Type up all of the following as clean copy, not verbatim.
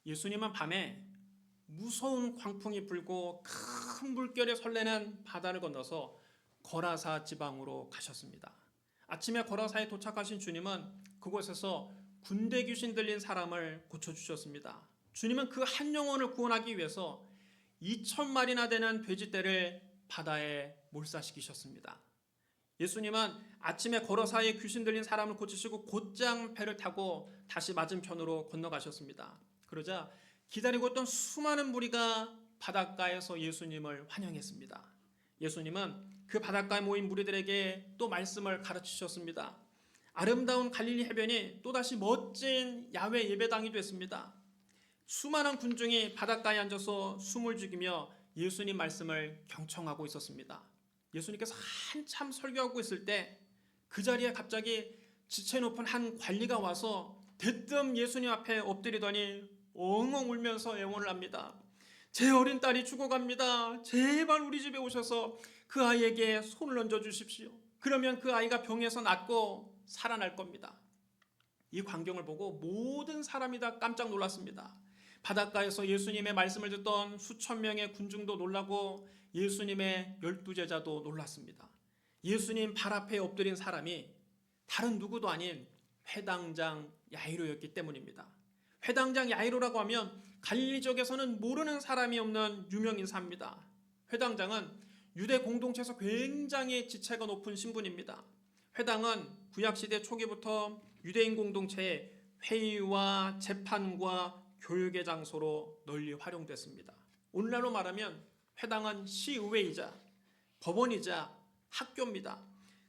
예수님은 밤에 무서운 광풍이 불고 큰 물결에 설레는 바다를 건너서 거라사 지방으로 가셨습니다. 아침에 거라사에 도착하신 주님은 그곳에서 군대 귀신 들린 사람을 고쳐주셨습니다. 주님은 그 한 영혼을 구원하기 위해서 2,000마리나 되는 돼지떼를 바다에 몰사시키셨습니다. 예수님은 아침에 거라사에 귀신 들린 사람을 고치시고 곧장 배를 타고 다시 맞은편으로 건너가셨습니다. 그러자 기다리고 있던 수많은 무리가 바닷가에서 예수님을 환영했습니다. 예수님은 그 바닷가에 모인 무리들에게 또 말씀을 가르치셨습니다. 아름다운 갈릴리 해변이 또다시 멋진 야외 예배당이 됐습니다. 수많은 군중이 바닷가에 앉아서 숨을 죽이며 예수님 말씀을 경청하고 있었습니다. 예수님께서 한참 설교하고 있을 때 그 자리에 갑자기 지체 높은 한 관리가 와서 대뜸 예수님 앞에 엎드리더니 엉엉 울면서 애원을 합니다. 제 어린 딸이 죽어갑니다. 제발 우리 집에 오셔서 그 아이에게 손을 얹어 주십시오. 그러면 그 아이가 병에서 낫고 살아날 겁니다. 이 광경을 보고 모든 사람이 다 깜짝 놀랐습니다. 바닷가에서 예수님의 말씀을 듣던 수천 명의 군중도 놀라고 예수님의 12제자도 놀랐습니다. 예수님 발 앞에 엎드린 사람이 다른 누구도 아닌 회당장 야이로였기 때문입니다. 회당장 야이로라고 하면 갈릴리 지역에서는 모르는 사람이 없는 유명인사입니다. 회당장은 유대 공동체에서 굉장히 지체가 높은 신분입니다. 회당은 구약시대 초기부터 유대인 공동체의 회의와 재판과 교육의 장소로 널리 활용됐습니다. 오늘날로 말하면 회당은 시의회이자 법원이자 학교입니다.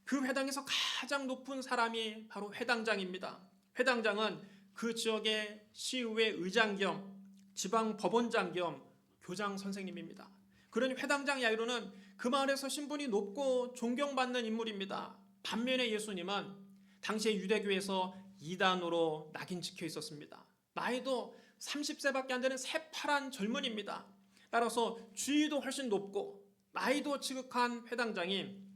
그 회당에서 가장 높은 사람이 바로 회당장입니다. 회당장은 그 지역의 시의회 의장 겸 지방법원장 겸 교장 선생님입니다. 그러니 회당장 야이로는 그 마을에서 신분이 높고 존경받는 인물입니다. 반면에 예수님은 당시에 유대교에서 이단으로 낙인 찍혀 있었습니다. 나이도 30세밖에 안 되는 새파란 젊은이입니다. 따라서 지위도 훨씬 높고 나이도 지극한 회당장이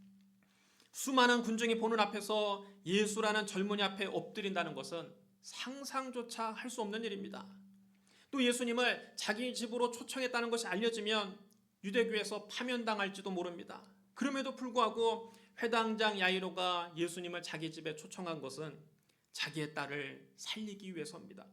수많은 군중이 보는 앞에서 예수라는 젊은이 앞에 엎드린다는 것은 상상조차 할 수 없는 일입니다. 또 예수님을 자기 집으로 초청했다는 것이 알려지면 유대교에서 파면당할지도 모릅니다. 그럼에도 불구하고 회당장 야이로가 예수님을 자기 집에 초청한 것은 자기의 딸을 살리기 위해서입니다.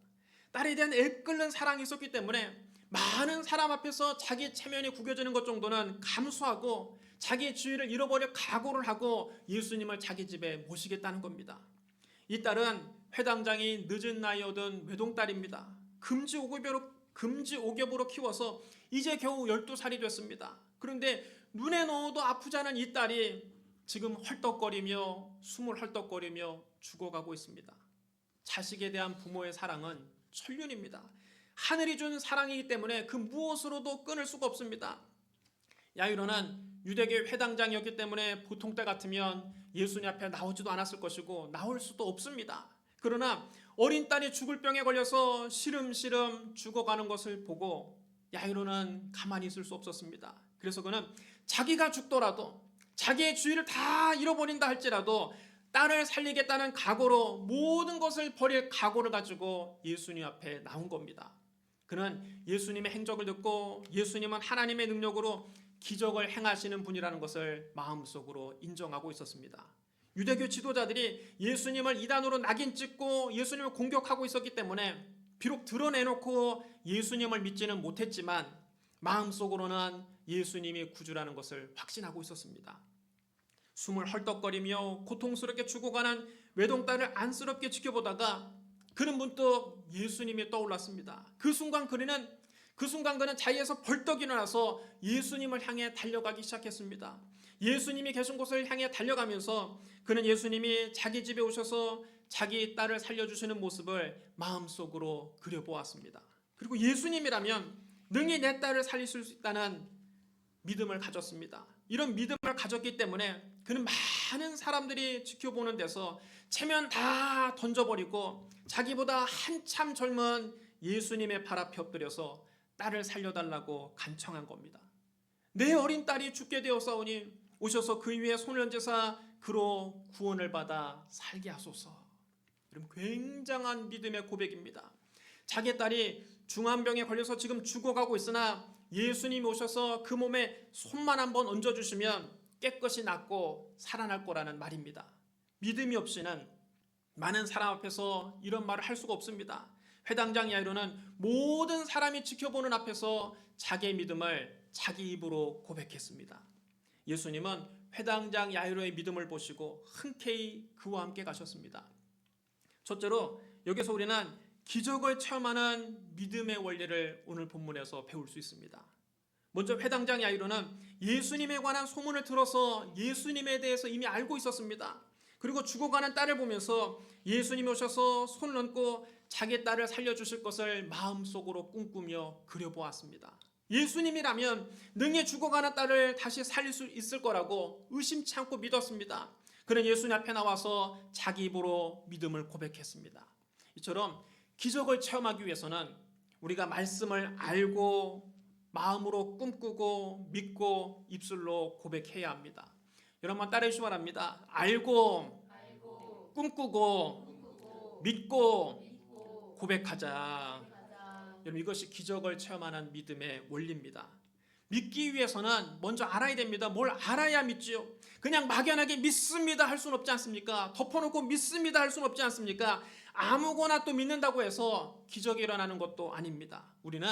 딸에 대한 애끓는 사랑이 있었기 때문에 많은 사람 앞에서 자기 체면이 구겨지는 것 정도는 감수하고 자기의 지위를 잃어버릴 각오를 하고 예수님을 자기 집에 모시겠다는 겁니다. 이 딸은 회당장이 늦은 나이에 얻은 외동딸입니다. 금지옥엽으로 키워서 이제 겨우 12살이 됐습니다. 그런데 눈에 넣어도 아프지 않은 이 딸이 지금 헐떡거리며 숨을 헐떡거리며 죽어가고 있습니다. 자식에 대한 부모의 사랑은 천륜입니다. 하늘이 준 사랑이기 때문에 그 무엇으로도 끊을 수가 없습니다. 야이로는 유대교 회당장이었기 때문에 보통 때 같으면 예수님 앞에 나오지도 않았을 것이고 나올 수도 없습니다. 그러나 어린 딸이 죽을 병에 걸려서 시름시름 죽어가는 것을 보고 야이로는 가만히 있을 수 없었습니다. 그래서 그는 자기가 죽더라도 자기의 주의를 다 잃어버린다 할지라도 딸을 살리겠다는 각오로 모든 것을 버릴 각오를 가지고 예수님 앞에 나온 겁니다. 그는 예수님의 행적을 듣고 예수님은 하나님의 능력으로 기적을 행하시는 분이라는 것을 마음속으로 인정하고 있었습니다. 유대교 지도자들이 예수님을 이단으로 낙인 찍고 예수님을 공격하고 있었기 때문에 비록 드러내놓고 예수님을 믿지는 못했지만 마음속으로는 예수님이 구주라는 것을 확신하고 있었습니다. 숨을 헐떡거리며 고통스럽게 죽어가는 외동딸을 안쓰럽게 지켜보다가 그는 문득 예수님이 떠올랐습니다. 그 순간 그는 자리에서 벌떡 일어나서 예수님을 향해 달려가기 시작했습니다. 예수님이 계신 곳을 향해 달려가면서 그는 예수님이 자기 집에 오셔서 자기 딸을 살려주시는 모습을 마음속으로 그려보았습니다. 그리고 예수님이라면 능히 내 딸을 살릴 수 있다는 믿음을 가졌습니다. 이런 믿음을 가졌기 때문에 그는 많은 사람들이 지켜보는 데서 체면 다 던져버리고 자기보다 한참 젊은 예수님의 발 앞에 엎드려서 딸을 살려달라고 간청한 겁니다. 내 어린 딸이 죽게 되었사오니 오셔서 그 위에 손을 얹으사 그로 구원을 받아 살게 하소서. 여러분, 굉장한 믿음의 고백입니다. 자기 딸이 중환병에 걸려서 지금 죽어가고 있으나 예수님이 오셔서 그 몸에 손만 한번 얹어주시면 깨끗이 낫고 살아날 거라는 말입니다. 믿음이 없이는 많은 사람 앞에서 이런 말을 할 수가 없습니다. 회당장 야이로는 모든 사람이 지켜보는 앞에서 자기의 믿음을 자기 입으로 고백했습니다. 예수님은 회당장 야이로의 믿음을 보시고 흔쾌히 그와 함께 가셨습니다. 첫째로 여기서 우리는 기적을 체험하는 믿음의 원리를 오늘 본문에서 배울 수 있습니다. 먼저 회당장 야이로는 예수님에 관한 소문을 들어서 예수님에 대해서 이미 알고 있었습니다. 그리고 죽어가는 딸을 보면서 예수님이 오셔서 손을 얹고 자기 딸을 살려주실 것을 마음속으로 꿈꾸며 그려보았습니다. 예수님이라면 능히 죽어가는 딸을 다시 살릴 수 있을 거라고 의심치 않고 믿었습니다. 그는 예수님 앞에 나와서 자기 입으로 믿음을 고백했습니다. 이처럼 기적을 체험하기 위해서는 우리가 말씀을 알고 마음으로 꿈꾸고 믿고 입술로 고백해야 합니다. 여러분 따라해 주시기 바랍니다. 알고 꿈꾸고 믿고 고백하자. 여러분 이것이 기적을 체험하는 믿음의 원리입니다. 믿기 위해서는 먼저 알아야 됩니다. 뭘 알아야 믿지요? 그냥 막연하게 믿습니다 할 수는 없지 않습니까? 덮어놓고 믿습니다 할 수는 없지 않습니까? 아무거나 또 믿는다고 해서 기적이 일어나는 것도 아닙니다. 우리는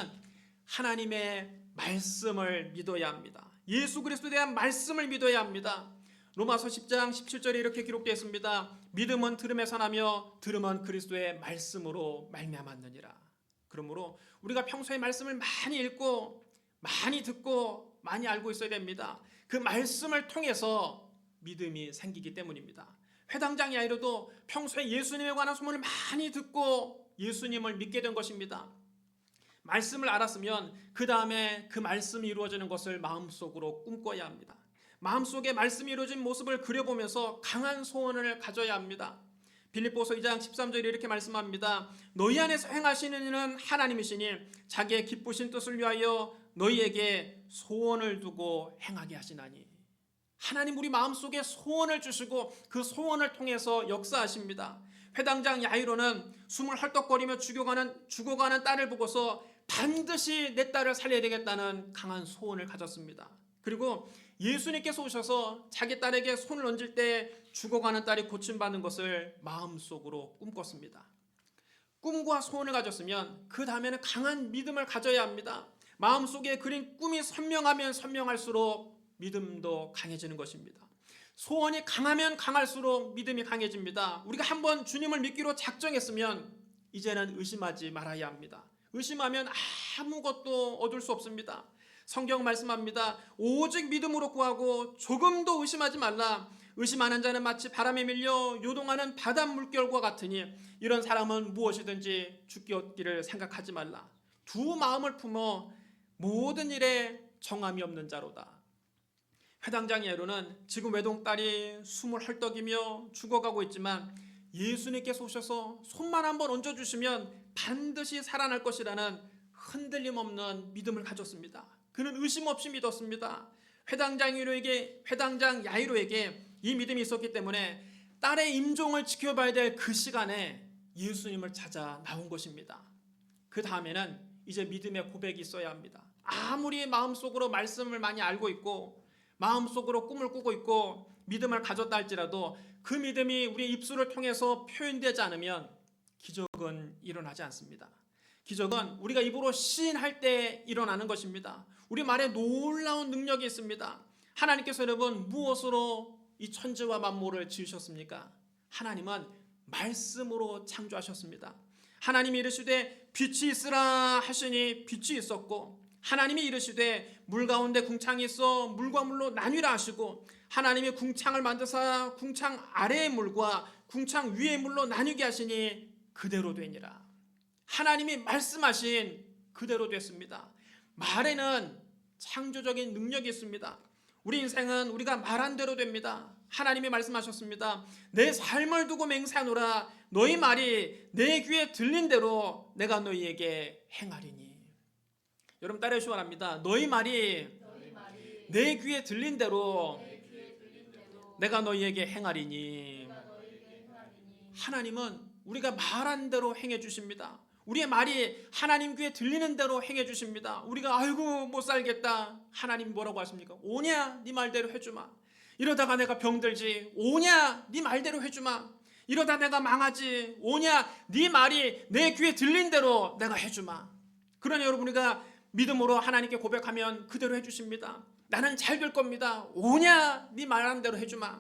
하나님의 말씀을 믿어야 합니다. 예수 그리스도에 대한 말씀을 믿어야 합니다. 로마서 10장 17절에 이렇게 기록되어 있습니다. 믿음은 들음에서 나며 들음은 그리스도의 말씀으로 말미암았느니라. 그러므로 우리가 평소에 말씀을 많이 읽고 많이 듣고 많이 알고 있어야 됩니다. 그 말씀을 통해서 믿음이 생기기 때문입니다. 회당장 야이로도 평소에 예수님에 관한 소문을 많이 듣고 예수님을 믿게 된 것입니다. 말씀을 알았으면 그 다음에 그 말씀이 이루어지는 것을 마음속으로 꿈꿔야 합니다. 마음속에 말씀이 이루어진 모습을 그려보면서 강한 소원을 가져야 합니다. 빌립보서 2장 13절에 이렇게 말씀합니다. 너희 안에서 행하시는 이는 하나님이시니 자기의 기쁘신 뜻을 위하여 너희에게 소원을 두고 행하게 하시나니. 하나님 우리 마음속에 소원을 주시고 그 소원을 통해서 역사하십니다. 회당장 야이로는 숨을 헐떡거리며 죽어가는 딸을 보고서 반드시 내 딸을 살려야 되겠다는 강한 소원을 가졌습니다. 그리고 예수님께서 오셔서 자기 딸에게 손을 얹을 때 죽어가는 딸이 고침받는 것을 마음속으로 꿈꿨습니다. 꿈과 소원을 가졌으면 그 다음에는 강한 믿음을 가져야 합니다. 마음속에 그린 꿈이 선명하면 선명할수록 믿음도 강해지는 것입니다. 소원이 강하면 강할수록 믿음이 강해집니다. 우리가 한번 주님을 믿기로 작정했으면 이제는 의심하지 말아야 합니다. 의심하면 아무것도 얻을 수 없습니다. 성경 말씀합니다. 오직 믿음으로 구하고 조금도 의심하지 말라. 의심하는 자는 마치 바람에 밀려 요동하는 바닷물결과 같으니 이런 사람은 무엇이든지 죽기 얻기를 생각하지 말라. 두 마음을 품어 모든 일에 정함이 없는 자로다. 회당장 야이로는 지금 외동딸이 숨을 헐떡이며 죽어가고 있지만 예수님께서 오셔서 손만 한번 얹어주시면 반드시 살아날 것이라는 흔들림 없는 믿음을 가졌습니다. 그는 의심 없이 믿었습니다. 회당장 야이로에게 이 믿음이 있었기 때문에 딸의 임종을 지켜봐야 될 그 시간에 예수님을 찾아 나온 것입니다. 그 다음에는 이제 믿음의 고백이 있어야 합니다. 아무리 마음속으로 말씀을 많이 알고 있고 마음속으로 꿈을 꾸고 있고 믿음을 가졌다 할지라도 그 믿음이 우리의 입술을 통해서 표현되지 않으면 기적은 일어나지 않습니다. 기적은 우리가 입으로 시인할 때 일어나는 것입니다. 우리 말에 놀라운 능력이 있습니다. 하나님께서 여러분 무엇으로 이 천지와 만물을 지으셨습니까? 하나님은 말씀으로 창조하셨습니다. 하나님이 이르시되 빛이 있으라 하시니 빛이 있었고 하나님이 이르시되 물 가운데 궁창이 있어 물과 물로 나뉘라 하시고 하나님이 궁창을 만드사 궁창 아래의 물과 궁창 위의 물로 나뉘게 하시니 그대로 되니라. 하나님이 말씀하신 그대로 됐습니다. 말에는 창조적인 능력이 있습니다. 우리 인생은 우리가 말한 대로 됩니다. 하나님이 말씀하셨습니다. 내 삶을 두고 맹세하노라. 너희 말이 내 귀에 들린 대로 내가 너희에게 행하리니. 여러분 따라해 주시기 바랍니다. 너희 말이 내 귀에 들린 대로 내가 너희에게 행하리니. 하나님은 우리가 말한 대로 행해 주십니다. 우리의 말이 하나님 귀에 들리는 대로 행해 주십니다. 우리가 아이고 못 살겠다. 하나님 뭐라고 하십니까? 오냐 네 말대로 해주마. 이러다가 내가 병들지. 오냐 네 말대로 해주마. 이러다 내가 망하지. 오냐 네 말이 내 귀에 들린 대로 내가 해주마. 그러니 여러분, 우리가 믿음으로 하나님께 고백하면 그대로 해주십니다. 나는 잘 될 겁니다. 오냐 네 말하는 대로 해주마.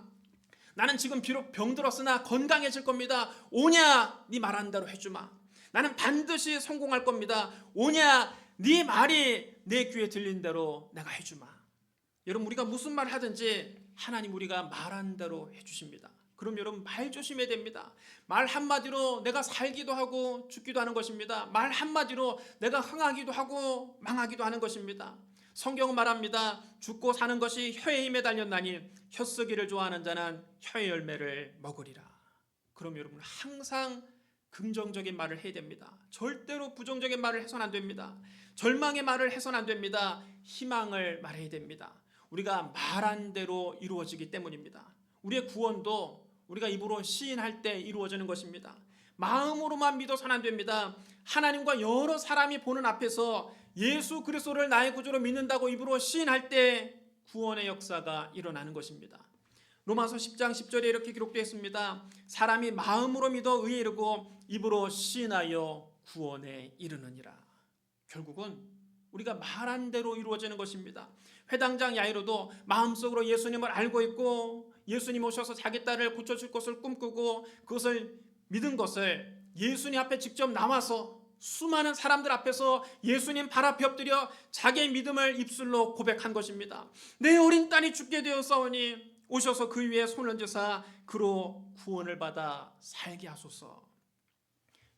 나는 지금 비록 병들었으나 건강해질 겁니다. 오냐 네 말하는 대로 해주마. 나는 반드시 성공할 겁니다. 오냐 네 말이 내 귀에 들린 대로 내가 해주마. 여러분, 우리가 무슨 말 하든지 하나님 우리가 말한 대로 해주십니다. 그럼 여러분, 말 조심해야 됩니다. 말 한마디로 내가 살기도 하고 죽기도 하는 것입니다. 말 한마디로 내가 흥하기도 하고 망하기도 하는 것입니다. 성경은 말합니다. 죽고 사는 것이 혀의 힘에 달렸나니 혀쓰기를 좋아하는 자는 혀의 열매를 먹으리라. 그럼 여러분, 항상 긍정적인 말을 해야 됩니다. 절대로 부정적인 말을 해서는 안 됩니다. 절망의 말을 해서는 안 됩니다. 희망을 말해야 됩니다. 우리가 말한 대로 이루어지기 때문입니다. 우리의 구원도 우리가 입으로 시인할 때 이루어지는 것입니다. 마음으로만 믿어서는 안 됩니다. 하나님과 여러 사람이 보는 앞에서 예수 그리스도를 나의 구주로 믿는다고 입으로 시인할 때 구원의 역사가 일어나는 것입니다. 로마서 10장 10절에 이렇게 기록되어 있습니다. 사람이 마음으로 믿어 의에 이르고 입으로 시인하여 구원에 이르느니라. 결국은 우리가 말한 대로 이루어지는 것입니다. 회당장 야이로도 마음속으로 예수님을 알고 있고 예수님 오셔서 자기 딸을 고쳐줄 것을 꿈꾸고 그것을 믿은 것을 예수님 앞에 직접 나와서 수많은 사람들 앞에서 예수님 발 앞에 엎드려 자기의 믿음을 입술로 고백한 것입니다. 내 어린 딸이 죽게 되었사오니 오셔서 그 위에 손을 얹으사 그로 구원을 받아 살게 하소서.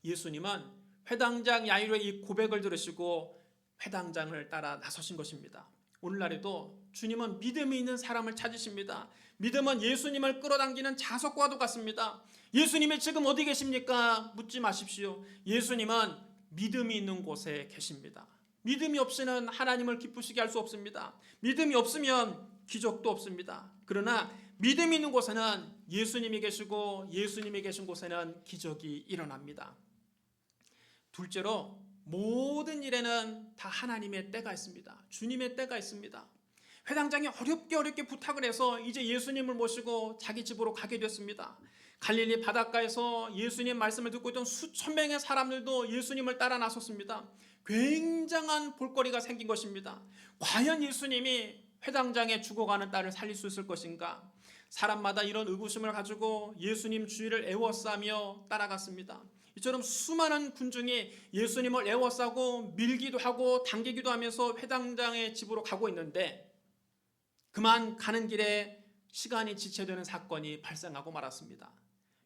예수님은 회당장 야이로의 이 고백을 들으시고 회당장을 따라 나서신 것입니다. 오늘날에도 주님은 믿음이 있는 사람을 찾으십니다. 믿음은 예수님을 끌어당기는 자석과도 같습니다. 예수님이 지금 어디 계십니까? 묻지 마십시오. 예수님은 믿음이 있는 곳에 계십니다. 믿음이 없이는 하나님을 기쁘시게 할 수 없습니다. 믿음이 없으면 기적도 없습니다. 그러나 믿음이 있는 곳에는 예수님이 계시고 예수님이 계신 곳에는 기적이 일어납니다. 둘째로, 모든 일에는 다 하나님의 때가 있습니다. 주님의 때가 있습니다. 회당장이 어렵게 부탁을 해서 이제 예수님을 모시고 자기 집으로 가게 됐습니다. 갈릴리 바닷가에서 예수님 말씀을 듣고 있던 수천 명의 사람들도 예수님을 따라 나섰습니다. 굉장한 볼거리가 생긴 것입니다. 과연 예수님이 회당장의 죽어가는 딸을 살릴 수 있을 것인가? 사람마다 이런 의구심을 가지고 예수님 주위를 에워싸며 따라갔습니다. 이처럼 수많은 군중이 예수님을 에워싸고 밀기도 하고 당기기도 하면서 회당장의 집으로 가고 있는데 그만 가는 길에 시간이 지체되는 사건이 발생하고 말았습니다.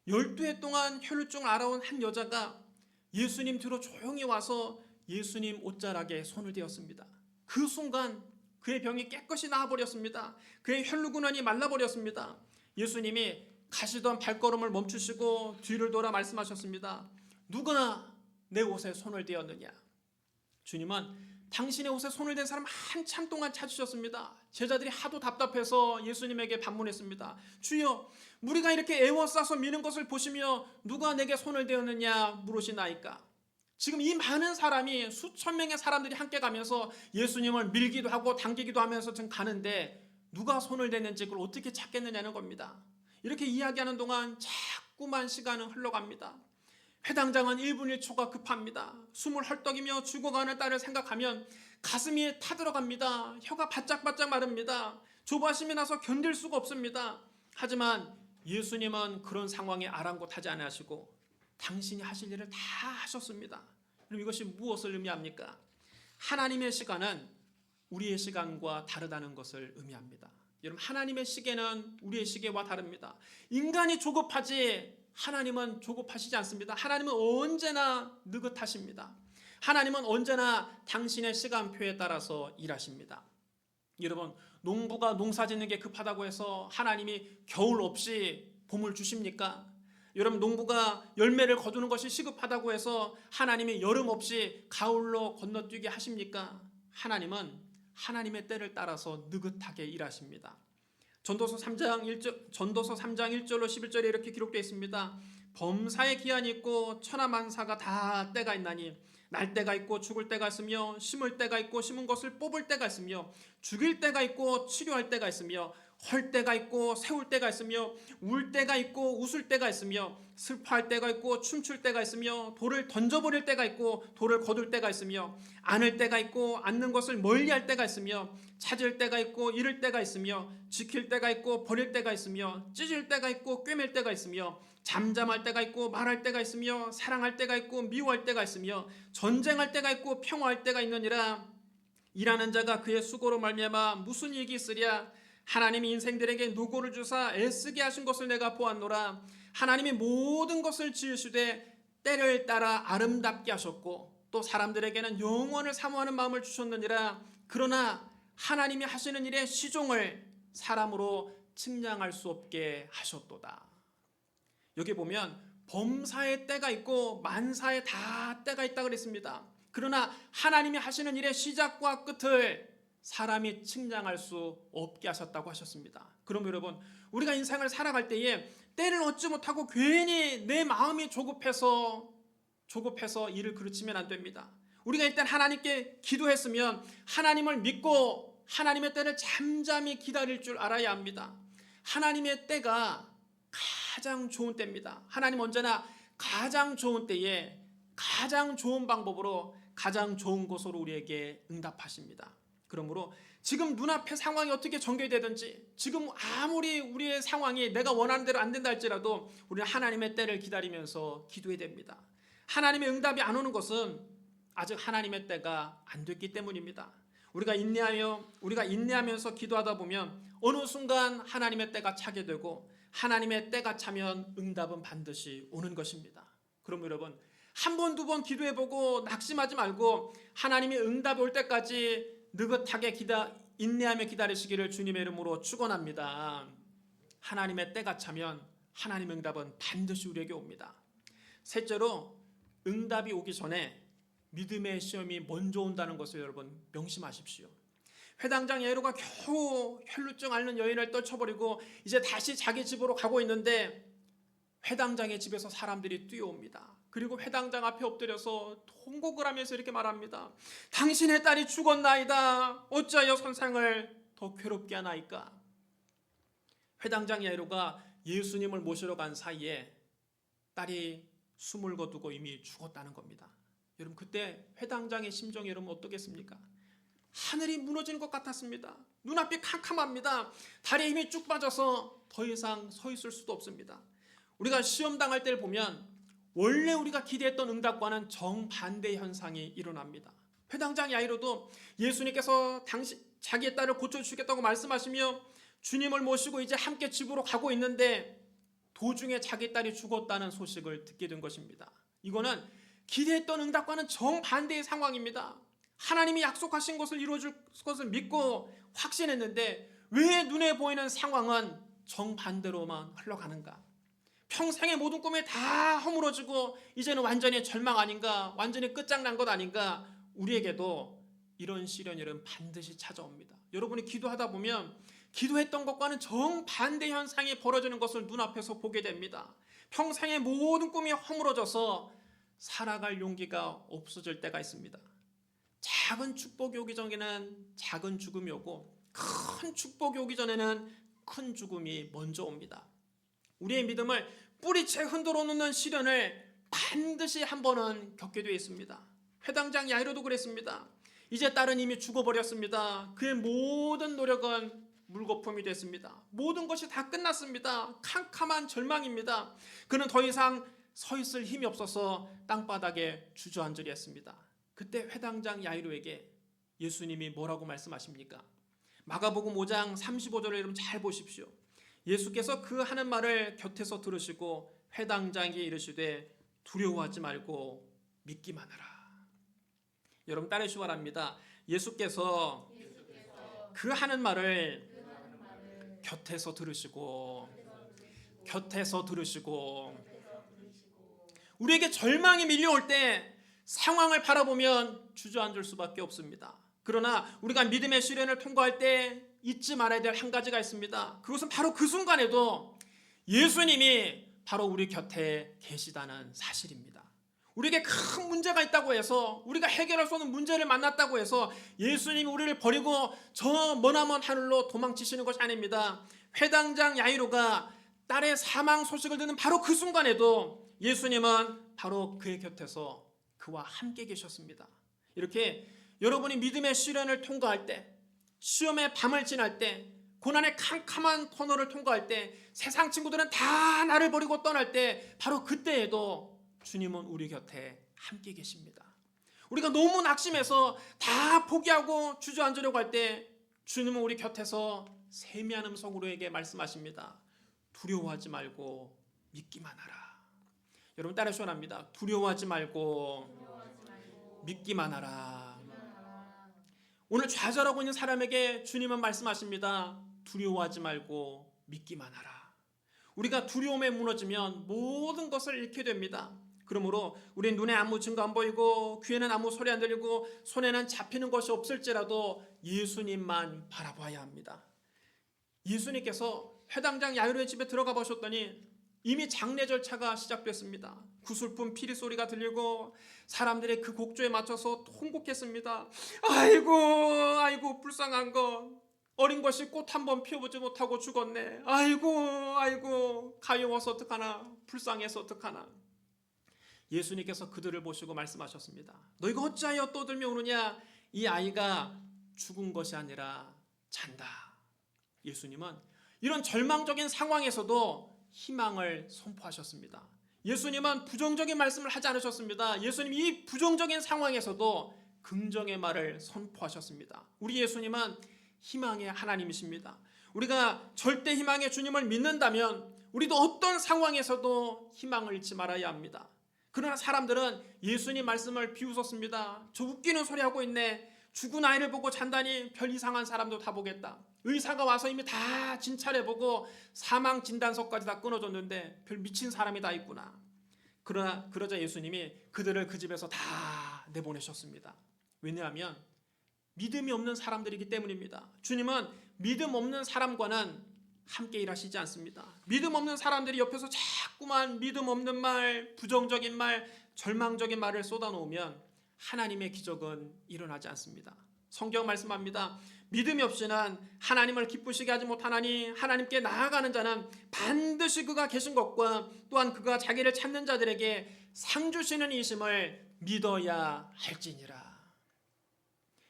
12해 동안 혈루증을 앓아온 한 여자가 예수님 뒤로 조용히 와서 예수님 옷자락에 손을 대었습니다. 그 순간 그의 병이 깨끗이 나아버렸습니다. 그의 혈루근원이 말라버렸습니다. 예수님이 가시던 발걸음을 멈추시고 뒤를 돌아 말씀하셨습니다. 누가 내 옷에 손을 대었느냐? 주님은 당신의 옷에 손을 댄 사람 한참 동안 찾으셨습니다. 제자들이 하도 답답해서 예수님에게 반문했습니다. 주여, 우리가 이렇게 애워싸서 미는 것을 보시며 누가 내게 손을 대었느냐 물으시나이까? 지금 이 많은 사람이, 수천 명의 사람들이 함께 가면서 예수님을 밀기도 하고 당기기도 하면서 지금 가는데 누가 손을 댔는지 그걸 어떻게 찾겠느냐는 겁니다. 이렇게 이야기하는 동안 자꾸만 시간은 흘러갑니다. 회당장은 1분 1초가 급합니다. 숨을 헐떡이며 죽어가는 딸을 생각하면 가슴이 타들어갑니다. 혀가 바짝바짝 마릅니다. 조바심이 나서 견딜 수가 없습니다. 하지만 예수님은 그런 상황에 아랑곳하지 않으시고 당신이 하실 일을 다 하셨습니다. 그럼 이것이 무엇을 의미합니까? 하나님의 시간은 우리의 시간과 다르다는 것을 의미합니다. 여러분, 하나님의 시계는 우리의 시계와 다릅니다. 인간이 조급하지 하나님은 조급하시지 않습니다. 하나님은 언제나 느긋하십니다. 하나님은 언제나 당신의 시간표에 따라서 일하십니다. 여러분, 농부가 농사 짓는 게 급하다고 해서 하나님이 겨울 없이 봄을 주십니까? 여러분, 농부가 열매를 거두는 것이 시급하다고 해서 하나님이 여름 없이 가을로 건너뛰게 하십니까? 하나님은 하나님의 때를 따라서 느긋하게 일하십니다. 전도서 3장 1절로 11절에 이렇게 기록되어 있습니다. 범사의 기한이 있고 천하만사가 다 때가 있나니 날 때가 있고 죽을 때가 있으며 심을 때가 있고 심은 것을 뽑을 때가 있으며 죽일 때가 있고 치료할 때가 있으며 헐 때가 있고 세울 때가 있으며 울 때가 있고 웃을 때가 있으며 슬퍼할 때가 있고 춤출 때가 있으며 돌을 던져버릴 때가 있고 돌을 거둘 때가 있으며 안을 때가 있고 안는 것을 멀리할 때가 있으며 찾을 때가 있고 잃을 때가 있으며 지킬 때가 있고 버릴 때가 있으며 찢을 때가 있고 꿰맬 때가 있으며 잠잠할 때가 있고 말할 때가 있으며 사랑할 때가 있고 미워할 때가 있으며 전쟁할 때가 있고 평화할 때가 있느니라. 일하는 자가 그의 수고로 말미암아 무슨 이익이 있으랴. 하나님이 인생들에게 노고를 주사 애쓰게 하신 것을 내가 보았노라. 하나님이 모든 것을 지으시되 때를 따라 아름답게 하셨고 또 사람들에게는 영원을 사모하는 마음을 주셨느니라. 그러나 하나님이 하시는 일의 시종을 사람으로 측량할 수 없게 하셨도다. 여기 보면 범사의 때가 있고 만사의 다 때가 있다 그랬습니다. 그러나 하나님이 하시는 일의 시작과 끝을 사람이 측량할 수 없게 하셨다고 하셨습니다. 그럼 여러분, 우리가 인생을 살아갈 때에 때를 얻지 못하고 괜히 내 마음이 조급해서 일을 그르치면 안 됩니다. 우리가 일단 하나님께 기도했으면 하나님을 믿고 하나님의 때를 잠잠히 기다릴 줄 알아야 합니다. 하나님의 때가 가장 좋은 때입니다. 하나님 언제나 가장 좋은 때에 가장 좋은 방법으로 가장 좋은 것으로 우리에게 응답하십니다. 그러므로 지금 눈앞의 상황이 어떻게 전개되든지 지금 아무리 우리의 상황이 내가 원하는 대로 안 된다 할지라도 우리는 하나님의 때를 기다리면서 기도해야 됩니다. 하나님의 응답이 안 오는 것은 아직 하나님의 때가 안 됐기 때문입니다. 우리가 인내하면서 기도하다 보면 어느 순간 하나님의 때가 차게 되고 하나님의 때가 차면 응답은 반드시 오는 것입니다. 그럼 여러분, 한 번, 두 번 기도해보고 낙심하지 말고 하나님의 응답이 올 때까지 느긋하게 인내하며 기다리시기를 주님의 이름으로 축원합니다. 하나님의 때가 차면 하나님의 응답은 반드시 우리에게 옵니다. 셋째로, 응답이 오기 전에 믿음의 시험이 먼저 온다는 것을 여러분 명심하십시오. 회당장 야이로가 겨우 혈루증 앓는 여인을 떨쳐버리고 이제 다시 자기 집으로 가고 있는데 회당장의 집에서 사람들이 뛰어옵니다. 그리고 회당장 앞에 엎드려서 통곡을 하면서 이렇게 말합니다. 당신의 딸이 죽었나이다. 어찌하여 선생을 더 괴롭게 하나이까. 회당장 야이로가 예수님을 모시러 간 사이에 딸이 숨을 거두고 이미 죽었다는 겁니다. 여러분, 그때 회당장의 심정이 여러분 어떻겠습니까? 하늘이 무너지는 것 같았습니다. 눈앞이 캄캄합니다. 다리에 힘이 쭉 빠져서 더 이상 서 있을 수도 없습니다. 우리가 시험 당할 때를 보면 원래 우리가 기대했던 응답과는 정반대 현상이 일어납니다. 회당장 야이로도 예수님께서 자기의 딸을 고쳐주시겠다고 말씀하시며 주님을 모시고 이제 함께 집으로 가고 있는데 도중에 자기 딸이 죽었다는 소식을 듣게 된 것입니다. 이거는 기대했던 응답과는 정반대의 상황입니다. 하나님이 약속하신 것을 이루어줄 것을 믿고 확신했는데 왜 눈에 보이는 상황은 정반대로만 흘러가는가? 평생의 모든 꿈이 다 허물어지고 이제는 완전히 절망 아닌가? 완전히 끝장난 것 아닌가? 우리에게도 이런 시련은 반드시 찾아옵니다. 여러분이 기도하다 보면 기도했던 것과는 정반대 현상이 벌어지는 것을 눈앞에서 보게 됩니다. 평생의 모든 꿈이 허물어져서 살아갈 용기가 없어질 때가 있습니다. 작은 축복이 오기 전에는 작은 죽음이 오고 큰 축복이 오기 전에는 큰 죽음이 먼저 옵니다. 우리의 믿음을 뿌리채 흔들어 놓는 시련을 반드시 한 번은 겪게 되어 있습니다. 회당장 야이로도 그랬습니다. 이제 딸은 이미 죽어버렸습니다. 그의 모든 노력은 물거품이 됐습니다. 모든 것이 다 끝났습니다. 캄캄한 절망입니다. 그는 더 이상 서 있을 힘이 없어서 땅바닥에 주저앉으려 했습니다. 그때 회당장 야이로에게 예수님이 뭐라고 말씀하십니까? 마가복음 5장 35절을 여러분 잘 보십시오. 예수께서 그 하는 말을 곁에서 들으시고 회당장에게 이르시되 두려워하지 말고 믿기만 하라. 여러분 따르시기 바랍니다. 예수께서 그 하는 말을 곁에서 들으시고 우리에게 절망이 밀려올 때 상황을 바라보면 주저앉을 수밖에 없습니다. 그러나 우리가 믿음의 시련을 통과할 때 잊지 말아야 될 한 가지가 있습니다. 그것은 바로 그 순간에도 예수님이 바로 우리 곁에 계시다는 사실입니다. 우리에게 큰 문제가 있다고 해서, 우리가 해결할 수 없는 문제를 만났다고 해서 예수님이 우리를 버리고 저 머나먼 하늘로 도망치시는 것이 아닙니다. 회당장 야이로가 딸의 사망 소식을 듣는 바로 그 순간에도 예수님은 바로 그의 곁에서 그와 함께 계셨습니다. 이렇게 여러분이 믿음의 시련을 통과할 때, 시험의 밤을 지날 때, 고난의 캄캄한 터널을 통과할 때, 세상 친구들은 다 나를 버리고 떠날 때, 바로 그때에도 주님은 우리 곁에 함께 계십니다. 우리가 너무 낙심해서 다 포기하고 주저앉으려고 할 때 주님은 우리 곁에서 세미한 음성으로 우리에게 말씀하십니다. 두려워하지 말고 믿기만 하라. 여러분 따라 시원합니다. 두려워하지 말고 믿기만 하라. 오늘 좌절하고 있는 사람에게 주님은 말씀하십니다. 두려워하지 말고 믿기만 하라. 우리가 두려움에 무너지면 모든 것을 잃게 됩니다. 그러므로 우리 눈에 아무 증거 안 보이고 귀에는 아무 소리 안 들리고 손에는 잡히는 것이 없을지라도 예수님만 바라봐야 합니다. 예수님께서 회당장 야이로의 집에 들어가 보셨더니 이미 장례 절차가 시작됐습니다. 구슬품 피리 소리가 들리고 사람들의 그 곡조에 맞춰서 통곡했습니다. 아이고 불쌍한 것, 어린 것이 꽃 한 번 피워보지 못하고 죽었네. 아이고 가여워서 어떡하나, 불쌍해서 어떡하나. 예수님께서 그들을 보시고 말씀하셨습니다. 너희가 어찌하여 떠들며 우느냐? 이 아이가 죽은 것이 아니라 잔다. 예수님은 이런 절망적인 상황에서도 희망을 선포하셨습니다. 예수님은 부정적인 말씀을 하지 않으셨습니다. 예수님이 이 부정적인 상황에서도 긍정의 말을 선포하셨습니다. 우리 예수님은 희망의 하나님이십니다. 우리가 절대 희망의 주님을 믿는다면 우리도 어떤 상황에서도 희망을 잃지 말아야 합니다. 그러나 사람들은 예수님 말씀을 비웃었습니다. 저 웃기는 소리 하고 있네. 죽은 아이를 보고 잔다니 별 이상한 사람도 다 보겠다. 의사가 와서 이미 다 진찰해보고 사망 진단서까지 다 끊어줬는데 별 미친 사람이 다 있구나. 그러자 예수님이 그들을 그 집에서 다 내보내셨습니다. 왜냐하면 믿음이 없는 사람들이기 때문입니다. 주님은 믿음 없는 사람과는 함께 일하시지 않습니다. 믿음 없는 사람들이 옆에서 자꾸만 믿음 없는 말, 부정적인 말, 절망적인 말을 쏟아놓으면 하나님의 기적은 일어나지 않습니다. 성경 말씀합니다. 믿음이 없이는 하나님을 기쁘시게 하지 못하나니 하나님께 나아가는 자는 반드시 그가 계신 것과 또한 그가 자기를 찾는 자들에게 상 주시는 이심을 믿어야 할지니라.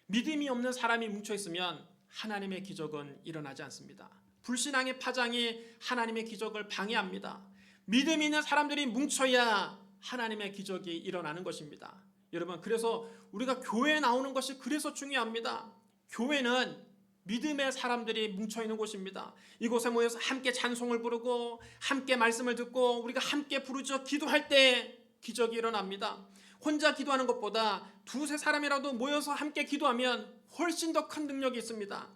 믿음이 없는 사람이 뭉쳐있으면 하나님의 기적은 일어나지 않습니다. 불신앙의 파장이 하나님의 기적을 방해합니다. 믿음 있는 사람들이 뭉쳐야 하나님의 기적이 일어나는 것입니다. 여러분, 그래서 우리가 교회에 나오는 것이 그래서 중요합니다. 교회는 믿음의 사람들이 뭉쳐있는 곳입니다. 이곳에 모여서 함께 찬송을 부르고 함께 말씀을 듣고 우리가 함께 부르짖어 기도할 때 기적이 일어납니다. 혼자 기도하는 것보다 두세 사람이라도 모여서 함께 기도하면 훨씬 더 큰 능력이 있습니다.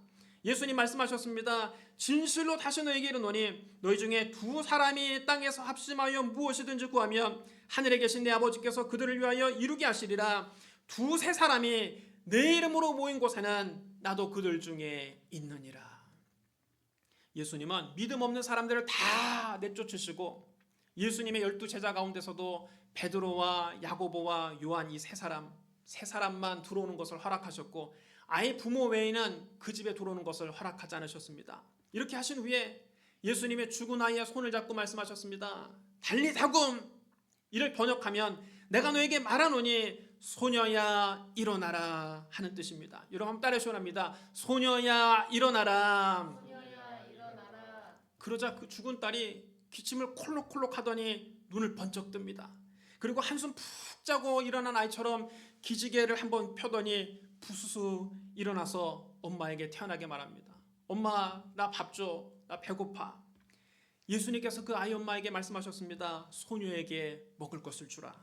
예수님 말씀하셨습니다. 진실로 다시 너희에게 이르노니 너희 중에 두 사람이 땅에서 합심하여 무엇이든지 구하면 하늘에 계신 내 아버지께서 그들을 위하여 이루게 하시리라. 두세 사람이 내 이름으로 모인 곳에는 나도 그들 중에 있느니라. 예수님은 믿음 없는 사람들을 다 내쫓으시고 예수님의 12 제자 가운데서도 베드로와 야고보와 요한 이 세 사람만 들어오는 것을 허락하셨고 아예 부모 외에는 그 집에 들어오는 것을 허락하지 않으셨습니다. 이렇게 하신 후에 예수님의 죽은 아이의 손을 잡고 말씀하셨습니다. 달리다굼, 이를 번역하면 내가 너에게 말하노니 소녀야 일어나라 하는 뜻입니다. 여러분 한번 따라 시원합니다. 소녀야 일어나라. 소녀야 일어나라. 그러자 그 죽은 딸이 기침을 콜록콜록 하더니 눈을 번쩍 뜹니다. 그리고 한숨 푹 자고 일어난 아이처럼 기지개를 한번 펴더니 부스스 일어나서 엄마에게 태연하게 말합니다. 엄마, 나 밥 줘. 나 배고파. 예수님께서 그 아이 엄마에게 말씀하셨습니다. 소녀에게 먹을 것을 주라.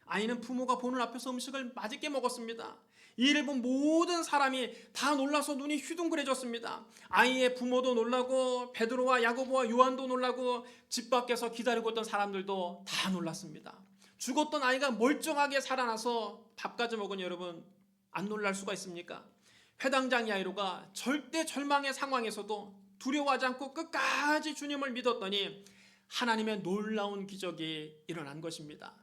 아이는 부모가 보는 앞에서 음식을 맛있게 먹었습니다. 이 일을 본 모든 사람이 다 놀라서 눈이 휘둥그레졌습니다. 아이의 부모도 놀라고 베드로와 야고보와 요한도 놀라고 집 밖에서 기다리고 있던 사람들도 다 놀랐습니다. 죽었던 아이가 멀쩡하게 살아나서 밥까지 먹은 여러분 안 놀랄 수가 있습니까? 회당장 야이로가 절대 절망의 상황에서도 두려워하지 않고 끝까지 주님을 믿었더니 하나님의 놀라운 기적이 일어난 것입니다.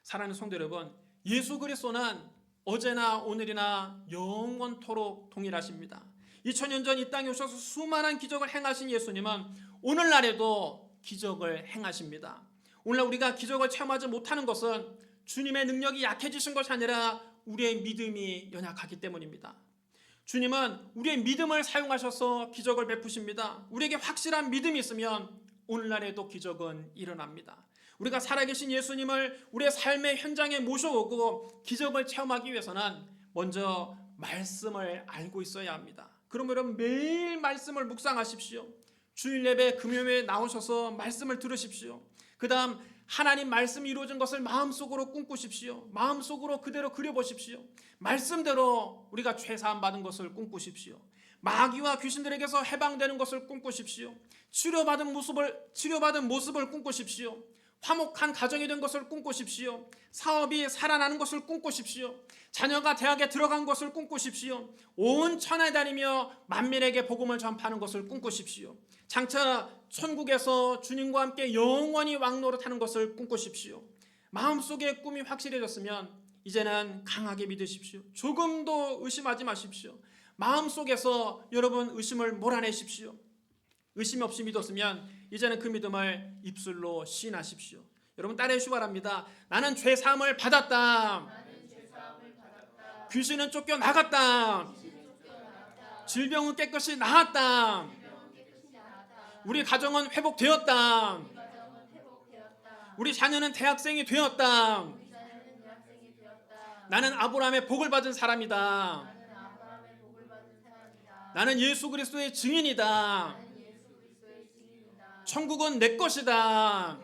사랑하는 성도 여러분, 예수 그리스도는 어제나 오늘이나 영원토록 동일하십니다. 2000년 전 이 땅에 오셔서 수많은 기적을 행하신 예수님은 오늘날에도 기적을 행하십니다. 오늘날 우리가 기적을 체험하지 못하는 것은 주님의 능력이 약해지신 것이 아니라 우리의 믿음이 연약하기 때문입니다. 주님은 우리의 믿음을 사용하셔서 기적을 베푸십니다. 우리에게 확실한 믿음이 있으면 오늘날에도 기적은 일어납니다. 우리가 살아계신 예수님을 우리의 삶의 현장에 모셔오고 기적을 체험하기 위해서는 먼저 말씀을 알고 있어야 합니다. 그러면 여러분 매일 말씀을 묵상하십시오. 주일 예배 금요일에 나오셔서 말씀을 들으십시오. 그 다음 하나님 말씀이 이루어진 것을 마음속으로 꿈꾸십시오. 마음속으로 그대로 그려보십시오. 말씀대로 우리가 죄사함 받은 것을 꿈꾸십시오. 마귀와 귀신들에게서 해방되는 것을 꿈꾸십시오. 치료받은 모습을 꿈꾸십시오. 화목한 가정이 된 것을 꿈꾸십시오. 사업이 살아나는 것을 꿈꾸십시오. 자녀가 대학에 들어간 것을 꿈꾸십시오. 온 천하에 다니며 만민에게 복음을 전파하는 것을 꿈꾸십시오. 장차 천국에서 주님과 함께 영원히 왕노릇하는 것을 꿈꾸십시오. 마음속에 꿈이 확실해졌으면 이제는 강하게 믿으십시오. 조금도 의심하지 마십시오. 마음속에서 여러분 의심을 몰아내십시오. 의심 없이 믿었으면 이제는 그 믿음을 입술로 시인하십시오. 여러분 따라해 주시기 바랍니다. 나는 죄 사함을 받았다. 귀신은 쫓겨나갔다. 질병은 깨끗이 나았다. 우리 가정은 회복되었다. 우리 자녀는 대학생이 되었다. 나는 아브라함의 복을 받은 사람이다. 나는 예수 그리스도의 증인이다. 천국은 내 것이다.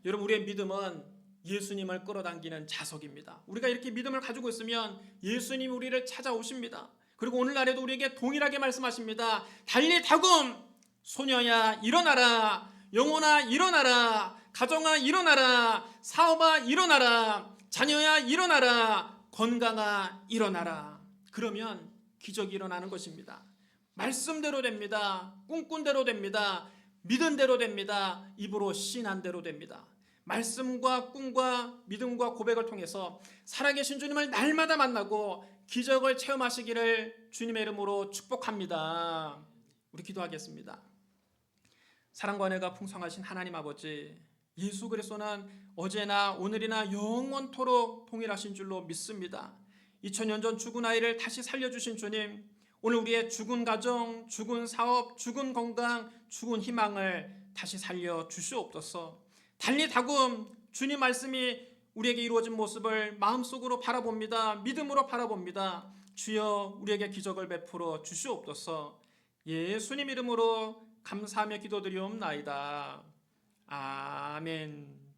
여러분 우리의 믿음은 예수님을 끌어당기는 자석입니다. 우리가 이렇게 믿음을 가지고 있으면 예수님이 우리를 찾아오십니다. 그리고 오늘날에도 우리에게 동일하게 말씀하십니다. 달리 다금 소녀야 일어나라. 영혼아 일어나라. 가정아 일어나라. 사업아 일어나라. 자녀야 일어나라. 건강아 일어나라. 그러면 기적이 일어나는 것입니다. 말씀대로 됩니다. 꿈꾼 대로 됩니다. 믿은 대로 됩니다. 입으로 신한 대로 됩니다. 말씀과 꿈과 믿음과 고백을 통해서 살아계신 주님을 날마다 만나고 기적을 체험하시기를 주님의 이름으로 축복합니다. 우리 기도하겠습니다. 사랑과 은혜가 풍성하신 하나님 아버지, 예수 그리스도는 어제나 오늘이나 영원토록 동일하신 줄로 믿습니다. 2000년 전 죽은 아이를 다시 살려주신 주님, 오늘 우리의 죽은 가정, 죽은 사업, 죽은 건강, 죽은 희망을 다시 살려주시옵소서. 달리 다금 주님 말씀이 우리에게 이루어진 모습을 마음속으로 바라봅니다. 믿음으로 바라봅니다. 주여 우리에게 기적을 베풀어 주시옵소서. 예수님 이름으로 감사하며 기도드리옵나이다. 아멘.